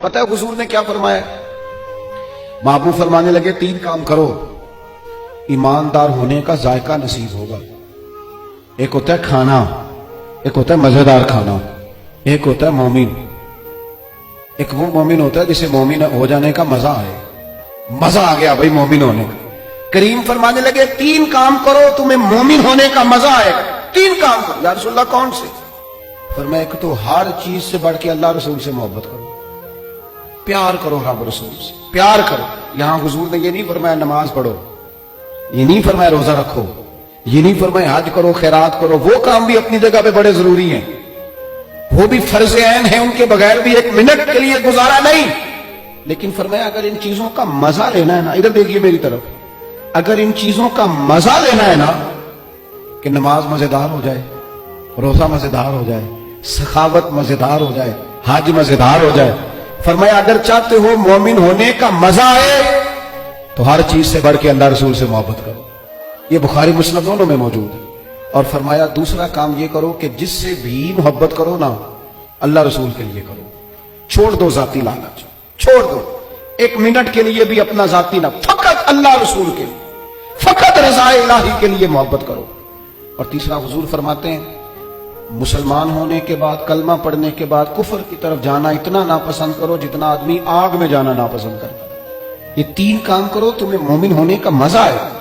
پتہ ہے حضور نے کیا فرمایا؟ محبوب فرمانے لگے تین کام کرو ایماندار ہونے کا ذائقہ نصیب ہوگا۔ ایک ہوتا ہے کھانا، ایک ہوتا ہے مزیدار کھانا، ایک ہوتا ہے مومن۔ ایک وہ مومن ہوتا ہے جسے مومن ہو جانے کا مزہ آئے، مزہ آ گیا بھائی مومن ہونے کا۔ کریم فرمانے لگے تین کام کرو تمہیں مومن ہونے کا مزہ آئے گا۔ تین کام کرو۔ یا رسول اللہ کون سے؟ فرمایا ایک تو ہر چیز سے بڑھ کے اللہ رسول سے محبت کرو، پیار کرو رب رسول سے، پیار کرو۔ یہاں حضور نے یہ نہیں فرمایا نماز پڑھو، یہ نہیں فرمایا روزہ رکھو، یہ نہیں فرمایا حج کرو، خیرات کرو۔ وہ کام بھی اپنی جگہ پہ بڑے ضروری ہیں، وہ بھی فرض عین ہیں، ان کے بغیر بھی ایک منٹ کے لیے گزارا نہیں۔ لیکن فرمایا اگر ان چیزوں کا مزہ لینا ہے نا، ادھر دیکھیے میری طرف، اگر ان چیزوں کا مزہ لینا ہے نا کہ نماز مزیدار ہو جائے، روزہ مزیدار ہو جائے، سخاوت مزیدار ہو جائے، حج مزیدار ہو جائے، فرمایا اگر چاہتے ہو مومن ہونے کا مزہ آئے تو ہر چیز سے بڑھ کے اللہ رسول سے محبت کرو۔ یہ بخاری مسلم دونوں میں موجود ہے۔ اور فرمایا دوسرا کام یہ کرو کہ جس سے بھی محبت کرو نا اللہ رسول کے لیے کرو، چھوڑ دو ذاتی لالچ، چھوڑ دو ایک منٹ کے لیے بھی اپنا ذاتی نہ، فقط اللہ رسول کے لیے، فقط رضا الہی کے لیے محبت کرو۔ اور تیسرا حضور فرماتے ہیں مسلمان ہونے کے بعد، کلمہ پڑھنے کے بعد کفر کی طرف جانا اتنا ناپسند کرو جتنا آدمی آگ میں جانا ناپسند کرتا ہے۔ یہ تین کام کرو تمہیں مومن ہونے کا مزہ آئے۔